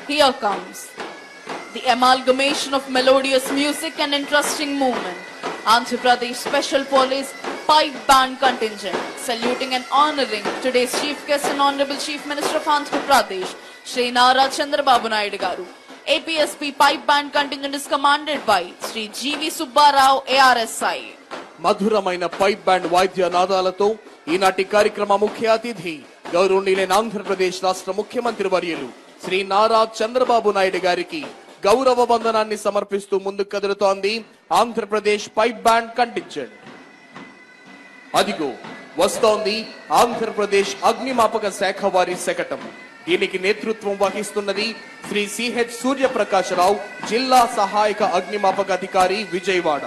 Here comes the amalgamation of melodious music and interesting movement. Andhra Pradesh Special Police Pipe Band Contingent, saluting and honoring today's Chief Guest and Honorable Chief Minister of Andhra Pradesh, Shri Nara Chandrababu Naidu Garu. APSP Pipe Band Contingent is commanded by Shri G.V. Subbarao, ARSI. మధురమైన pipe band వాద్య నాదాలతో ఈనాటి కార్యక్రమ ముఖ్య అతిథి గౌరవనీయులైన ఆంధ్రప్రదేశ్ రాష్ట్ర ముఖ్యమంత్రి వర్యులు శ్రీ నారా చంద్రబాబు నాయుడు గారికి గౌరవ వందనాన్ని సమర్పిస్తూ ముందుకు కదులుతోంది ఆంధ్రప్రదేశ్ పైప్ బ్యాండ్ కంటింజెంట్. అదిగో వస్తోంది ఆంధ్రప్రదేశ్ అగ్నిమాపక శాఖ వారి శకటం. దీనికి నేతృత్వం వహిస్తున్నది శ్రీ సిహెచ్ సూర్యప్రకాశరావు, జిల్లా సహాయక అగ్నిమాపక అధికారి, విజయవాడ.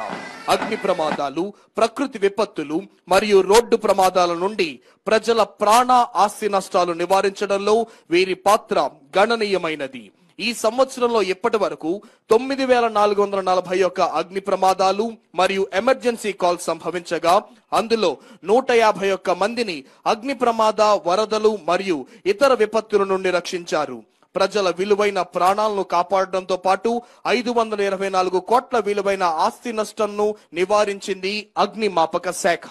అగ్ని ప్రమాదాలు, ప్రకృతి విపత్తులు మరియు రోడ్డు ప్రమాదాల నుండి ప్రజల ప్రాణ ఆస్తి నష్టాలు నివారించడంలో వీరి పాత్ర గణనీయమైనది. ఈ సంవత్సరంలో ఇప్పటి వరకు 9441 అగ్ని ప్రమాదాలు మరియు ఎమర్జెన్సీ కాల్ సంభవించగా అందులో 151 మందిని అగ్ని ప్రమాద, వరదలు మరియు ఇతర విపత్తుల నుండి రక్షించారు. ప్రజల విలువైన ప్రాణాలను కాపాడడంతో పాటు 524 కోట్ల విలువైన ఆస్తి నష్టంను నివారించింది అగ్నిమాపక శాఖ.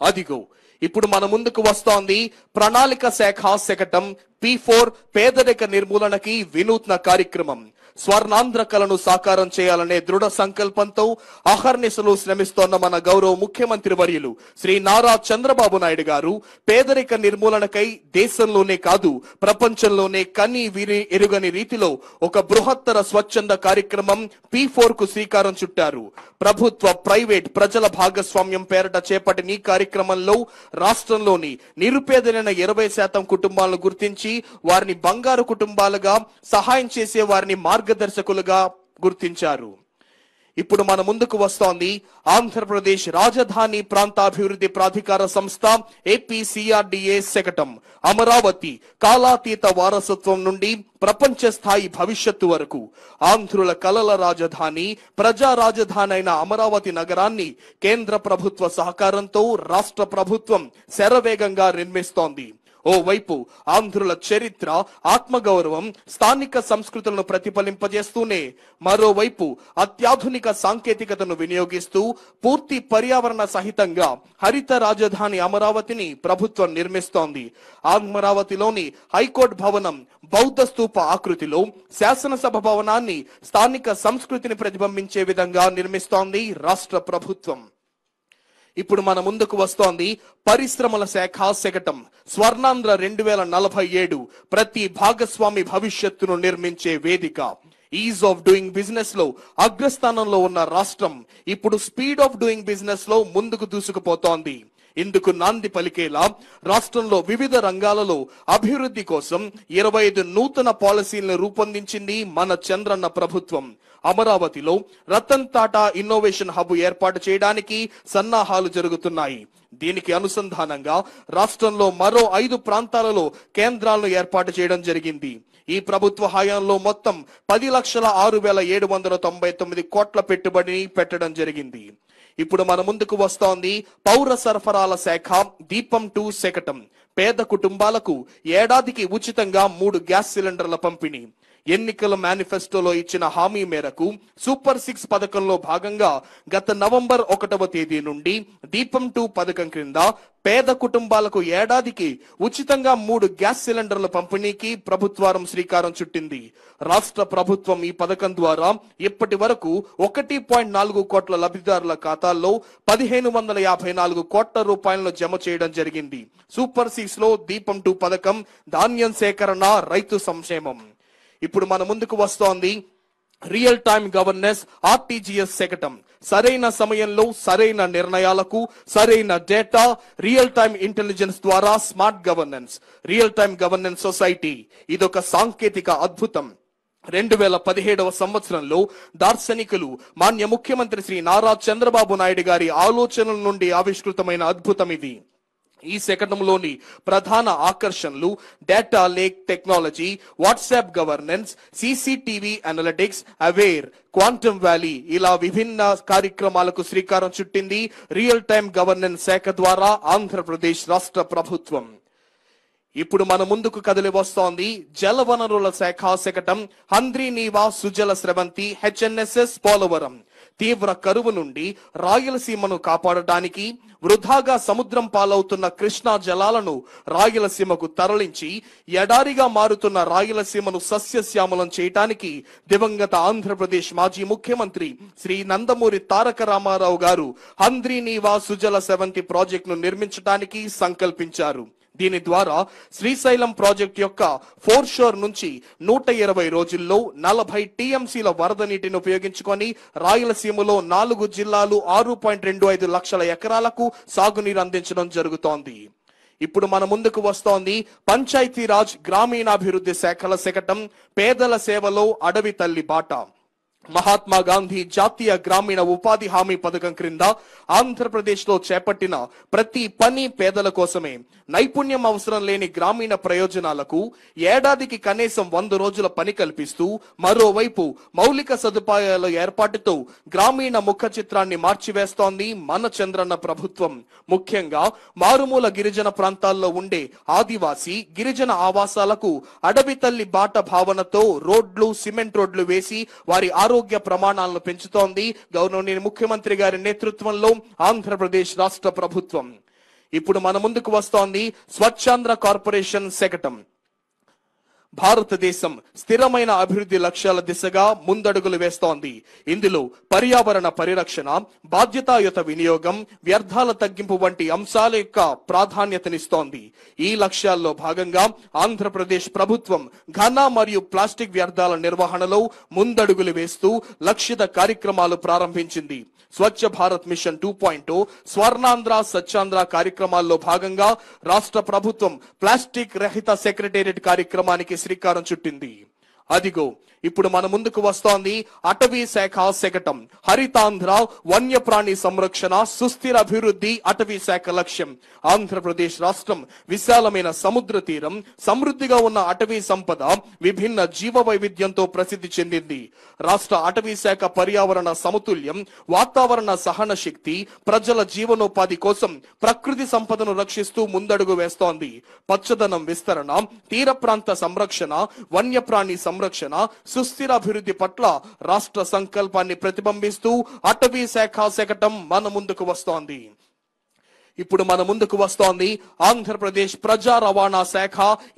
అదిగో ఇప్పుడు మన ముందుకు వస్తోంది ప్రణాళిక శాఖ శకటం P4 పేదరిక నిర్మూలనకి వినూత్న కార్యక్రమం. స్వర్ణాంధ్ర కలను సాకారం చేయాలనే దృఢ సంకల్పంతో అహర్నిశలు శ్రమిస్తోన్న మన గౌరవ ముఖ్యమంత్రి వర్యులు శ్రీ నారా చంద్రబాబు నాయుడు గారు పేదరిక నిర్మూలనకై దేశంలోనే కాదు ప్రపంచంలోనే కని విని ఎరుగని రీతిలో ఒక బృహత్తర స్వచ్ఛంద కార్యక్రమం P4 కు శ్రీకారం చుట్టారు. ప్రభుత్వ, ప్రైవేట్, ప్రజల భాగస్వామ్యం పేరట చేపట్టిన ఈ కార్యక్రమంలో రాష్ట్రంలోని నిరుపేదలైన 20% కుటుంబాలను గుర్తించి వారిని బంగారు కుటుంబాలుగా, సహాయం చేసే వారిని మార్గదర్శకులుగా గుర్తించారు. ఇప్పుడు మన ముందుకు వస్తోంది ఆంధ్రప్రదేశ్ రాజధాని ప్రాంతాభివృద్ధి ప్రాధికార సంస్థ APCRDA శకటం. అమరావతి కాలాతీత వారసత్వం నుండి ప్రపంచ స్థాయి భవిష్యత్తు వరకు ఆంధ్రుల కలల రాజధాని, ప్రజా రాజధాని అయిన అమరావతి నగరాన్ని కేంద్ర ప్రభుత్వ సహకారంతో రాష్ట్ర ప్రభుత్వం శరవేగంగా నిర్మిస్తోంది. ఓవైపు ఆంధ్రుల చరిత్ర, ఆత్మగౌరవం, స్థానిక సంస్కృతులను ప్రతిఫలింపజేస్తూనే మరోవైపు అత్యాధునిక సాంకేతికతను వినియోగిస్తూ పూర్తి పర్యావరణ సహితంగా హరిత రాజధాని అమరావతిని ప్రభుత్వం నిర్మిస్తోంది. అమరావతిలోని హైకోర్టు భవనం బౌద్ధ స్తూప ఆకృతిలో, శాసనసభ భవనాన్ని స్థానిక సంస్కృతిని ప్రతిబింబించే విధంగా నిర్మిస్తోంది రాష్ట్ర ప్రభుత్వం. ఇప్పుడు మన ముందుకు వస్తోంది పరిశ్రమల శాఖ శకటం. స్వర్ణాంధ్ర 2047 ప్రతి భాగస్వామి భవిష్యత్తును నిర్మించే వేదిక. ఈజ్ ఆఫ్ డూయింగ్ బిజినెస్ లో అగ్రస్థానంలో ఉన్న రాష్ట్రం ఇప్పుడు స్పీడ్ ఆఫ్ డూయింగ్ బిజినెస్ లో ముందుకు దూసుకుపోతోంది. ఇందుకు నాంది పలికేలా రాష్ట్రంలో వివిధ రంగాలలో అభివృద్ధి కోసం 25 నూతన పాలసీలను రూపొందించింది మన చంద్రన్న ప్రభుత్వం. అమరావతిలో రతన్ టాటా ఇన్నోవేషన్ హబ్ ఏర్పాటు చేయడానికి సన్నాహాలు జరుగుతున్నాయి. దీనికి అనుసంధానంగా రాష్ట్రంలో మరో 5 ప్రాంతాలలో కేంద్రాలను ఏర్పాటు చేయడం జరిగింది. ఈ ప్రభుత్వ హయాంలో మొత్తం 10,06,799 కోట్ల పెట్టుబడిని పెట్టడం జరిగింది. ఇప్పుడు మన ముందుకు వస్తోంది పౌర సరఫరాల శాఖ దీపం 2 శకటం. పేద కుటుంబాలకు ఏడాదికి ఉచితంగా 3 గ్యాస్ సిలిండర్ల పంపిణీ. ఎన్నికల మేనిఫెస్టోలో ఇచ్చిన హామీ మేరకు సూపర్ 6 పథకంలో భాగంగా గత నవంబర్ 1వ తేదీ నుండి దీపం 2 పథకం క్రింద పేద కుటుంబాలకు ఏడాదికి ఉచితంగా 3 గ్యాస్ సిలిండర్ల పంపిణీకి ప్రభుత్వం శ్రీకారం చుట్టింది. రాష్ట్ర ప్రభుత్వం ఈ పథకం ద్వారా ఇప్పటి వరకు 1.4 కోట్ల లబ్ధిదారుల ఖాతాల్లో 1,554 కోట్ల రూపాయలను జమ చేయడం జరిగింది. సూపర్ 6 లో దీపం 2 పథకం ధాన్యం సేకరణ, రైతు సంక్షేమం. ఇప్పుడు మన ముందుకు వస్తోంది రియల్ టైమ్ గవర్నెన్స్ RTGS శకటం. సరైన సమయంలో సరైన నిర్ణయాలకు సరైన డేటా, రియల్ టైమ్ ఇంటెలిజెన్స్ ద్వారా smart governance. Real time governance society ఇదొక సాంకేతిక అద్భుతం. 2017వ సంవత్సరంలో దార్శనికులు మాన్య ముఖ్యమంత్రి శ్రీ నారా చంద్రబాబు నాయుడు గారి ఆలోచనల నుండి ఆవిష్కృతమైన అద్భుతం ఇది. ఈ శకటంలోని ప్రధాన ఆకర్షణలు data lake technology, WhatsApp governance, CCTV analytics, aware, quantum valley ఇలా విభిన్న కార్యక్రమాలకు శ్రీకారం చుట్టింది రియల్ టైమ్ గవర్నెన్స్ శాఖ ద్వారా ఆంధ్రప్రదేశ్ రాష్ట్ర ప్రభుత్వం. ఇప్పుడు మన ముందుకు కదిలి వస్తోంది జలవనరుల శాఖ శకటం హంద్రీనీవా సుజల స్రవంతి హెచ్ఎన్ఎస్ఎస్ పోలవరం. తీవ్ర కరువు నుండి రాయలసీమను కాపాడటానికి వృధాగా సముద్రం పాలవుతున్న కృష్ణా జలాలను రాయలసీమకు తరలించి ఎడారిగా మారుతున్న రాయలసీమను సస్యశ్యామలం చేయటానికి దివంగత ఆంధ్రప్రదేశ్ మాజీ ముఖ్యమంత్రి శ్రీ నందమూరి తారక రామారావు గారు హంద్రీనీవా సుజల స్రవంతి ప్రాజెక్టును నిర్మించడానికి సంకల్పించారు. దీని ద్వారా శ్రీశైలం ప్రాజెక్టు యొక్క ఫోర్షోర్ నుంచి 120 రోజుల్లో 40 టీఎంసీల వరద నీటిని ఉపయోగించుకొని రాయలసీమలో 4 జిల్లాలు 6.25 లక్షల ఎకరాలకు సాగునీరు అందించడం జరుగుతోంది. ఇప్పుడు మన ముందుకు వస్తోంది పంచాయతీరాజ్ గ్రామీణాభివృద్ధి శాఖల శకటం పేదల సేవలో అడవి తల్లి బాట. మహాత్మా గాంధీ జాతీయ గ్రామీణ ఉపాధి హామీ పథకం క్రింద ఆంధ్రప్రదేశ్ లో చేపట్టిన ప్రతి పని పేదల కోసమే. నైపుణ్యం అవసరం లేని గ్రామీణ ప్రయోజనాలకు ఏడాదికి కనీసం 100 రోజుల పని కల్పిస్తూ మరోవైపు మౌలిక సదుపాయాల ఏర్పాటుతో గ్రామీణ ముఖ చిత్రాన్ని మార్చివేస్తోంది మన చంద్రన్న ప్రభుత్వం. ముఖ్యంగా మారుమూల గిరిజన ప్రాంతాల్లో ఉండే ఆదివాసీ గిరిజన ఆవాసాలకు అడవి తల్లి బాట భావనతో రోడ్లు, సిమెంట్ రోడ్లు వేసి వారి ఆరోగ్య ప్రమాణాలను పెంచుతోంది గౌరవనీయ ముఖ్యమంత్రి గారి నేతృత్వంలో ఆంధ్రప్రదేశ్ రాష్ట్ర ప్రభుత్వం. ఇప్పుడు మన ముందుకు వస్తోంది స్వచ్ఛాంధ్ర కార్పొరేషన్ శకటం. భారతదేశం స్థిరమైన అభివృద్ధి లక్ష్యాల దిశగా ముందడుగులు వేస్తోంది. ఇందులో పర్యావరణ పరిరక్షణ, బాధ్యతాయుత వినియోగం, వ్యర్థాల తగ్గింపు వంటి అంశాల యొక్క ప్రాధాన్యతనిస్తోంది. ఈ లక్ష్యాల్లో భాగంగా ఆంధ్రప్రదేశ్ ప్రభుత్వం ఘన మరియు ప్లాస్టిక్ వ్యర్థాల నిర్వహణలో ముందడుగులు వేస్తూ లక్షిత కార్యక్రమాలు ప్రారంభించింది. స్వచ్ఛ భారత్ మిషన్ 2.0, స్వర్ణాంధ్ర స్వచ్ఛాంధ్ర కార్యక్రమాల్లో భాగంగా రాష్ట్ర ప్రభుత్వం ప్లాస్టిక్ రహిత సెక్రటేరియట్ కార్యక్రమానికి శ్రీకారం చుట్టింది. అదిగో ఇప్పుడు మన ముందుకు వస్తోంది అటవీ శాఖ శకటం హరితాంధ్ర వన్యప్రాణి సంరక్షణ సుస్థిర అభివృద్ధి అటవీ శాఖ లక్ష్యం. ఆంధ్రప్రదేశ్ రాష్ట్రం విశాలమైన సముద్ర తీరం, సమృద్ధిగా ఉన్న అటవీ సంపద, విభిన్న జీవ వైవిధ్యంతో ప్రసిద్ధి చెందింది. రాష్ట్ర అటవీ శాఖ పర్యావరణ సమతుల్యం, వాతావరణ సహన శక్తి, ప్రజల జీవనోపాధి కోసం ప్రకృతి సంపదను రక్షిస్తూ ముందడుగు వేస్తోంది. పచ్చదనం విస్తరణ, తీర ప్రాంత సంరక్షణ, వన్యప్రాణి సంరక్షణ, సుస్థిర అభివృద్ధి పట్ల రాష్ట్ర సంకల్పాన్ని ప్రతిబింబిస్తూ అటవీ శాఖ శకటం మన ముందుకు వస్తోంది. ఇప్పుడు మన ముందుకు వస్తోంది ఆంధ్రప్రదేశ్ ప్రజా రవాణా శాఖ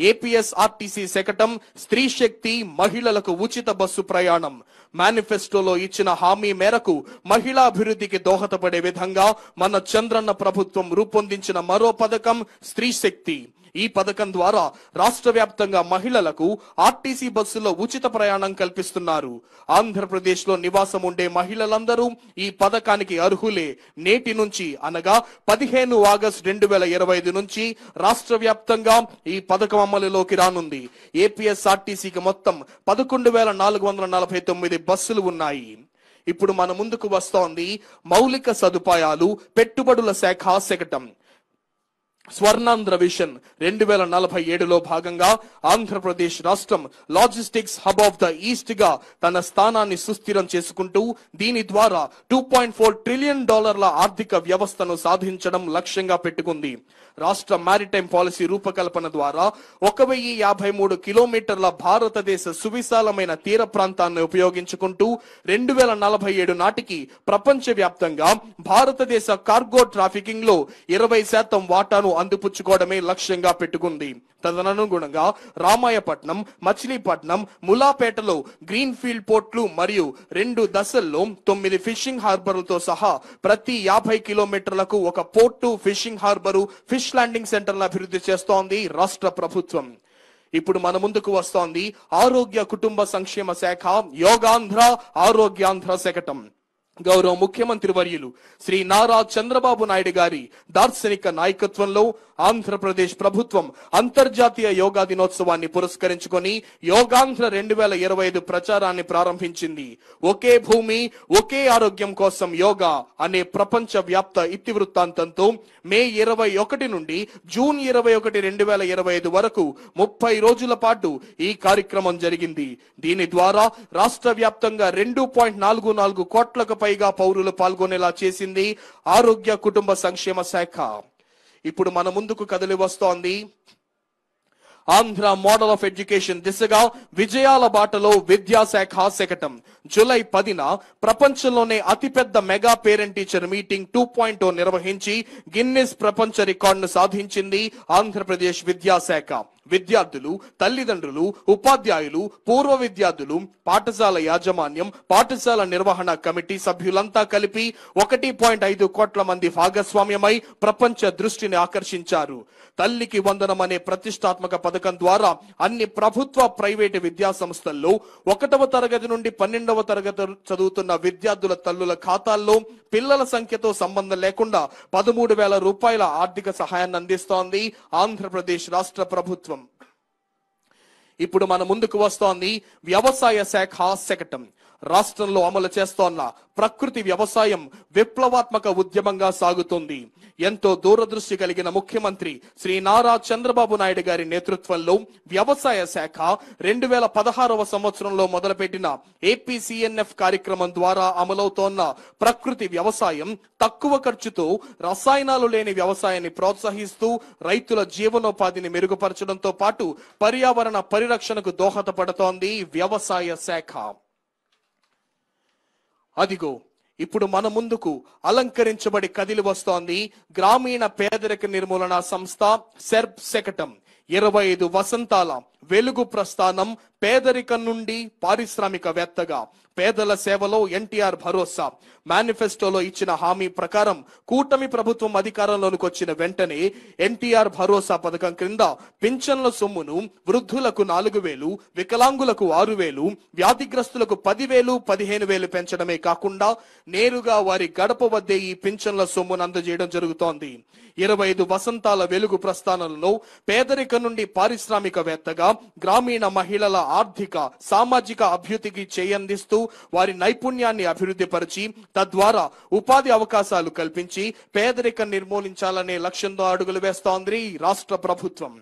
ఏపీఎస్ఆర్టీసీ శకటం స్త్రీ శక్తి మహిళలకు ఉచిత బస్సు ప్రయాణం. మేనిఫెస్టోలో ఇచ్చిన హామీ మేరకు మహిళా అభివృద్ధికి దోహదపడే విధంగా మన చంద్రన్న ప్రభుత్వం రూపొందించిన మరో పథకం స్త్రీ శక్తి. ఈ పథకం ద్వారా రాష్ట్ర వ్యాప్తంగా మహిళలకు ఆర్టీసీ బస్సులో ఉచిత ప్రయాణం కల్పిస్తున్నారు. ఆంధ్రప్రదేశ్ లో నివాసం ఉండే మహిళలందరూ ఈ పథకానికి అర్హులే. నేటి నుంచి అనగా 15 ఆగస్టు 2025 నుంచి రాష్ట్ర వ్యాప్తంగా ఈ పథకం అమలులోకి రానుంది. ఏపీఎస్ఆర్టీసీకి మొత్తం 11,449 బస్సులు ఉన్నాయి. ఇప్పుడు మన ముందుకు వస్తోంది మౌలిక సదుపాయాలు పెట్టుబడుల శాఖ శకటం స్వర్ణాంధ్ర విషన్ 2047లో భాగంగా ఆంధ్రప్రదేశ్ రాష్ట్రం logistics hub of the east గా తన స్థానాన్ని సుస్థిరం చేసుకుంటూ దీని ద్వారా $2.4 ట్రిలియన్ ఆర్థిక వ్యవస్థను సాధించడం లక్ష్యంగా పెట్టుకుంది. రాష్ట్ర మారిటైమ్ పాలసీ రూపకల్పన ద్వారా 1053 కిలోమీటర్ల భారతదేశ సువిశాలమైన తీర ప్రాంతాన్ని ఉపయోగించుకుంటూ 2047 నాటికి ప్రపంచ వ్యాప్తంగా భారతదేశ కార్గో ట్రాఫికింగ్ లో 20% వాటాను అందిపుచ్చుకోవడమే లక్ష్యంగా పెట్టుకుంది. తదనుగుణంగా రామాయపట్నం, మచిలీపట్నం, ములాపేటలో గ్రీన్ ఫీల్డ్ పోర్ట్లు మరియు 2 దశల్లో 9 ఫిషింగ్ హార్బర్లతో సహా ప్రతి 50 కిలోమీటర్లకు ఒక port, fishing harbour, fish landing సెంటర్లను అభివృద్ధి చేస్తోంది రాష్ట్ర ప్రభుత్వం. ఇప్పుడు మన ముందుకు వస్తోంది ఆరోగ్య కుటుంబ సంక్షేమ శాఖ యోగాంధ్ర ఆరోగ్యాంధ్ర శకటం. గౌరవ ముఖ్యమంత్రి వర్యులు శ్రీ నారా చంద్రబాబు నాయుడు గారి దార్శనిక నాయకత్వంలో ఆంధ్రప్రదేశ్ ప్రభుత్వం అంతర్జాతీయ యోగా దినోత్సవాన్ని పురస్కరించుకొని యోగాంధ్ర 2025 ప్రచారాన్ని ప్రారంభించింది. ఒకే భూమి ఒకే ఆరోగ్యం కోసం యోగా అనే ప్రపంచ వ్యాప్త ఇతివృత్తాంతంతో మే 21 నుండి జూన్ 21, 2025 వరకు 30 రోజుల పాటు ఈ కార్యక్రమం జరిగింది. దీని ద్వారా రాష్ట్ర వ్యాప్తంగా 2.44 కోట్లకు పైగా పౌరులు పాల్గొనేలా చేసింది ఆరోగ్య కుటుంబ సంక్షేమ శాఖ. ఇప్పుడు మన ముందుకు కదిలి వస్తోంది ఆంధ్ర మోడల్ ఆఫ్ ఎడ్యుకేషన్ దిశగా విజయాల బాటలో విద్యాశాఖ శకటం. జూలై 10న ప్రపంచంలోనే అతిపెద్ద మెగా పేరెంట్ టీచర్ మీటింగ్ 2.0 నిర్వహించి గిన్నిస్ ప్రపంచ రికార్డును సాధించింది ఆంధ్రప్రదేశ్ విద్యాశాఖ. విద్యార్థులు, తల్లిదండ్రులు, ఉపాధ్యాయులు, పూర్వ విద్యార్థులు, పాఠశాల యాజమాన్యం, పాఠశాల నిర్వహణ కమిటీ సభ్యులంతా కలిపి 1.5 కోట్ల మంది భాగస్వామ్యమై ప్రపంచ దృష్టిని ఆకర్షించారు. తల్లికి వందనం అనే ప్రతిష్టాత్మక పథకం ద్వారా అన్ని ప్రభుత్వ, ప్రైవేటు విద్యా సంస్థల్లో 1వ తరగతి నుండి 12వ తరగతి చదువుతున్న విద్యార్థుల తల్లుల ఖాతాల్లో పిల్లల సంఖ్యతో సంబంధం లేకుండా 13,000 రూపాయల ఆర్థిక సహాయాన్ని అందిస్తోంది ఆంధ్రప్రదేశ్ రాష్ట్ర ప్రభుత్వం. ఇప్పుడు మన ముందుకు వస్తోంది వ్యవసాయ శాఖ శకటం. రాష్ట్రంలో అమలు చేస్తోన్న ప్రకృతి వ్యవసాయం విప్లవాత్మక ఉద్యమంగా సాగుతుంది. ఎంతో దూరదృష్టి కలిగిన ముఖ్యమంత్రి శ్రీ నారా చంద్రబాబు నాయుడు గారి నేతృత్వంలో వ్యవసాయ శాఖ 2016వ సంవత్సరంలో మొదలుపెట్టిన APCNF కార్యక్రమం ద్వారా అమలవుతోన్న ప్రకృతి వ్యవసాయం తక్కువ ఖర్చుతో రసాయనాలు లేని వ్యవసాయాన్ని ప్రోత్సహిస్తూ రైతుల జీవనోపాధిని మెరుగుపరచడంతో పాటు పర్యావరణ పరిరక్షణకు దోహదపడుతోంది వ్యవసాయ శాఖ. అదిగో ఇప్పుడు మన ముందుకు అలంకరించబడి కదిలి వస్తోంది గ్రామీణ పేదరిక నిర్మూలన సంస్థ సెర్ప్ శకటం. 25 వసంతాల వెలుగు ప్రస్థానం, పేదరికం నుండి పారిశ్రామికవేత్తగా, పేదల సేవలో ఎన్టీఆర్ భరోసా. మేనిఫెస్టోలో ఇచ్చిన హామీ ప్రకారం కూటమి ప్రభుత్వం అధికారంలోకి వచ్చిన వెంటనే ఎన్టీఆర్ భరోసా పథకం క్రింద పింఛన్ల సొమ్మును వృద్ధులకు 4,000, వికలాంగులకు 6,000, వ్యాధిగ్రస్తులకు 10,000, 15,000 పెంచడమే కాకుండా నేరుగా వారి గడప వద్దే ఈ పింఛన్ల సొమ్మును అందజేయడం జరుగుతోంది. 25 వసంతాల వెలుగు ప్రస్థానంలో పేదరికం నుండి పారిశ్రామికవేత్తగా, గ్రామీణ మహిళల ఆర్థిక, సామాజిక అభ్యుతికి చేయందిస్తూ వారి నైపుణ్యాన్ని అభివృద్ధి పరిచి తద్వారా ఉపాధి అవకాశాలు కల్పించి పేదరికం నిర్మూలించాలనే లక్ష్యంతో అడుగులు వేస్తోంది రాష్ట్ర ప్రభుత్వం.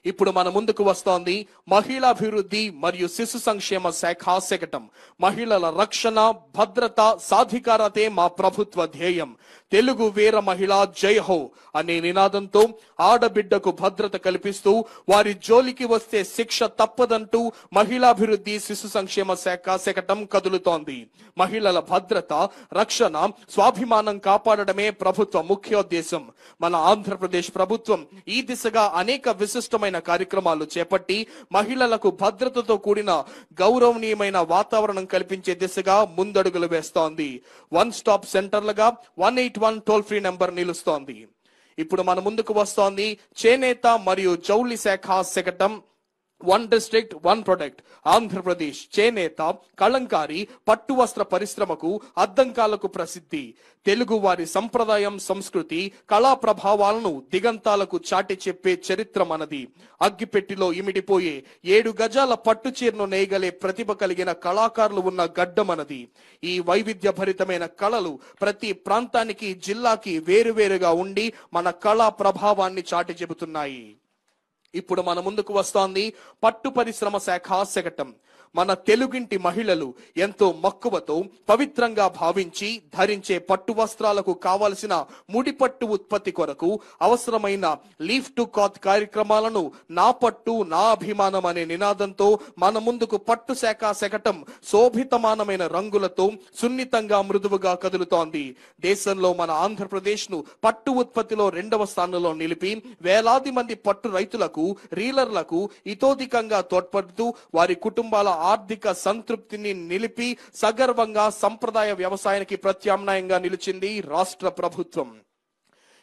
ఇప్పుడు మన ముందుకు వస్తోంది మహిళాభివృద్ధి మరియు శిశు సంక్షేమ శాఖ శకటం. మహిళల రక్షణ, భద్రత, సాధికారతే మా ప్రభుత్వ ధ్యేయం. తెలుగు వీర మహిళ జై హో అనే నినాదంతో ఆడబిడ్డకు భద్రత కల్పిస్తూ వారి జోలికి వస్తే శిక్ష తప్పదంటూ మహిళాభివృద్ధి, శిశు సంక్షేమ శాఖ శకటం కదులుతోంది. మహిళల భద్రత, రక్షణ, స్వాభిమానం కాపాడడమే ప్రభుత్వ ముఖ్యోద్దేశం. మన ఆంధ్రప్రదేశ్ ప్రభుత్వం ఈ దిశగా అనేక విశిష్టమైన కార్యక్రమాలు చేపట్టి మహిళలకు భద్రతతో కూడిన గౌరవనీయమైన వాతావరణం కల్పించే దిశగా ముందడుగులు వేస్తోంది. 1 స్టాప్ సెంటర్లుగా 181 టోల్ ఫ్రీ నెంబర్ నిలుస్తోంది. ఇప్పుడు మన ముందుకు వస్తోంది చేనేత మరియు జౌళి శాఖ శకటం. 1 డిస్ట్రిక్ట్ 1 ప్రొడక్ట్. ఆంధ్రప్రదేశ్ చేనేత, కళంకారి, పట్టు వస్త్ర పరిశ్రమకు, అద్దంకాలకు ప్రసిద్ధి. తెలుగు వారి సంప్రదాయం, సంస్కృతి, కళా ప్రభావాలను దిగంతాలకు చాటి చెప్పే చరిత్ర మనది. అగ్గిపెట్టిలో ఇమిడిపోయే 7 గజాల పట్టు చీరను నేయగలే ప్రతిభ కలిగిన కళాకారులు ఉన్న గడ్డ మనది. ఈ వైవిధ్య భరితమైన కళలు ప్రతి ప్రాంతానికి, జిల్లాకి వేరువేరుగా ఉండి మన కళా ప్రభావాన్ని చాటి చెబుతున్నాయి. ఇప్పుడు మన ముందుకు వస్తోంది పట్టు పరిశ్రమ శాఖ శకటం. మన తెలుగింటి మహిళలు ఎంతో మక్కువతో పవిత్రంగా భావించి ధరించే పట్టు వస్త్రాలకు కావలసిన ముడిపట్టు ఉత్పత్తి కొరకు అవసరమైన లీఫ్ టు క్లాత్ కార్యక్రమాలను నా పట్టు నా అభిమానం అనే నినాదంతో మన ముందుకు పట్టు శాఖ శకటం శోభితమానమైన రంగులతో సున్నితంగా, మృదువుగా కదులుతోంది. దేశంలో మన ఆంధ్రప్రదేశ్ ను పట్టు ఉత్పత్తిలో 2వ స్థానంలో నిలిపి వేలాది మంది పట్టు రైతులకు, రీలర్లకు ఇతోధికంగా తోడ్పడుతూ వారి కుటుంబాల ఆర్థిక సంతృప్తిని నిలిపి సగర్వంగా సంప్రదాయ వ్యవసాయానికి ప్రత్యామ్నాయంగా నిలిచింది రాష్ట్ర ప్రభుత్వం.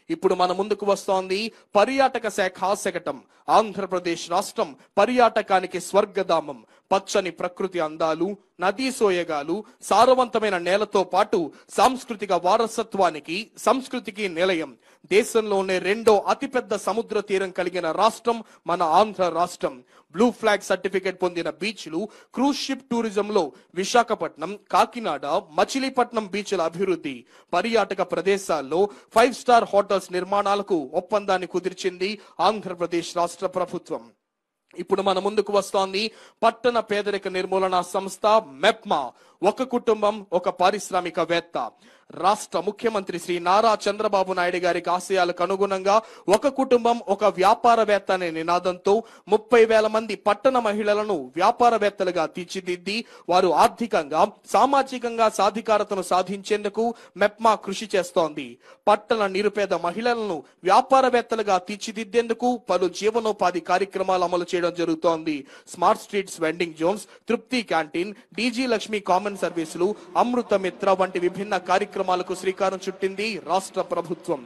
ఇప్పుడు మన ముందుకు వస్తోంది పర్యాటక శాఖ శకటం. ఆంధ్రప్రదేశ్ రాష్ట్రం పర్యాటకానికి స్వర్గధామం. పచ్చని ప్రకృతి అందాలు, నదీ సోయగాలు, సారవంతమైన నేలతో పాటు సాంస్కృతిక వారసత్వానికి, సంస్కృతికి నిలయం. దేశంలోనే 2వ అతిపెద్ద సముద్ర తీరం కలిగిన రాష్ట్రం మన ఆంధ్ర రాష్ట్రం. బ్లూ ఫ్లాగ్ సర్టిఫికేట్ పొందిన బీచ్లు, క్రూజ్ షిప్ టూరిజంలో విశాఖపట్నం, కాకినాడ, మచిలీపట్నం బీచ్ల అభివృద్ధి, పర్యాటక ప్రదేశాల్లో 5 స్టార్ హోటల్స్ నిర్మాణాలకు ఒప్పందాన్ని కుదిర్చింది ఆంధ్రప్రదేశ్ రాష్ట్ర ప్రభుత్వం. ఇప్పుడు మన ముందుకు వస్తోంది పట్టణ పేదరిక నిర్మూలన సంస్థ మెప్మా. ఒక కుటుంబం ఒక పారిశ్రామికవేత్త. రాష్ట్ర ముఖ్యమంత్రి శ్రీ నారా చంద్రబాబు నాయుడు గారికి ఆశయాలకు అనుగుణంగా ఒక కుటుంబం ఒక వ్యాపారవేత్త అనే నినాదంతో 30,000 మంది పట్టణ మహిళలను వ్యాపారవేత్తలుగా తీర్చిదిద్ది వారు ఆర్థికంగా సామాజికంగా సాధికారతను సాధించేందుకు మెప్మా కృషి చేస్తోంది. పట్టణ నిరుపేద మహిళలను వ్యాపారవేత్తలుగా తీర్చిదిద్దేందుకు పలు జీవనోపాధి కార్యక్రమాలు అమలు చేయడం జరుగుతోంది. స్మార్ట్ స్ట్రీట్స్ వెండింగ్ జోన్స్, తృప్తి క్యాంటీన్, డీజీ లక్ష్మి కామన్ సర్వీసులు, అమృత మిత్ర వంటి విభిన్న కార్యక్రమాలకు శ్రీకారం చుట్టింది రాష్ట్ర ప్రభుత్వం.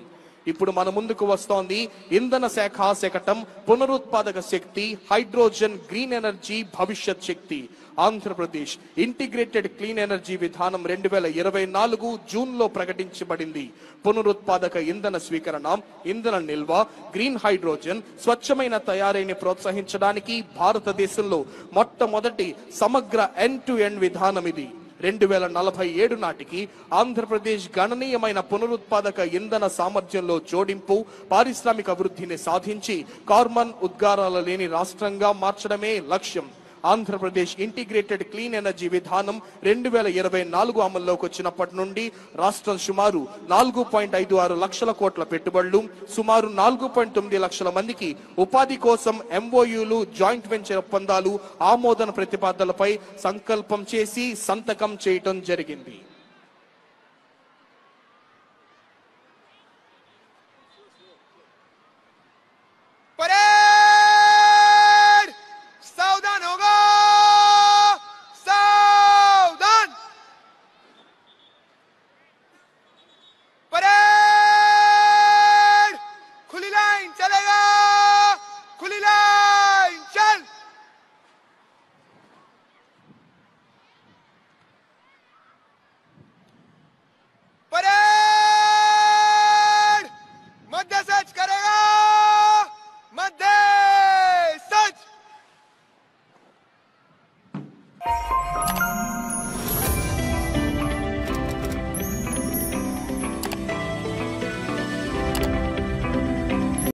ఇప్పుడు మన ముందుకు వస్తోంది ఇంధన శాఖ శకటం, పునరుత్పాదక శక్తి, హైడ్రోజన్, గ్రీన్ ఎనర్జీ, భవిష్యత్ శక్తి. ఆంధ్రప్రదేశ్ ఇంటిగ్రేటెడ్ క్లీన్ ఎనర్జీ విధానం 2024 జూన్ లో ప్రకటించబడింది. పునరుత్పాదక ఇంధన స్వీకరణ, ఇంధన నిల్వ, గ్రీన్ హైడ్రోజన్, స్వచ్ఛమైన తయారీని ప్రోత్సహించడానికి భారతదేశంలో మొట్టమొదటి సమగ్ర ఎండ్ టు ఎండ్ విధానం ఇది. 2047 నాటికి ఆంధ్రప్రదేశ్ గణనీయమైన పునరుత్పాదక ఇంధన సామర్థ్యంలో జోడింపు, పారిశ్రామిక అభివృద్ధిని సాధించి కార్బన్ ఉద్గారాలు లేని రాష్ట్రంగా మార్చడమే లక్ష్యం. ఆంధ్రప్రదేశ్ ఇంటిగ్రేటెడ్ క్లీన్ ఎనర్జీ విధానం 2024 అమల్లోకి వచ్చినప్పటి నుండి రాష్ట్రం సుమారు 4.56 లక్షల కోట్ల పెట్టుబడులు, సుమారు 4.9 లక్షల మందికి ఉపాధి కోసం ఎంఓయూలు, జాయింట్ వెంచర్ ఒప్పందాలు, ఆమోదన ప్రతిపాదనలపై సంకల్పం చేసి సంతకం చేయటం జరిగింది.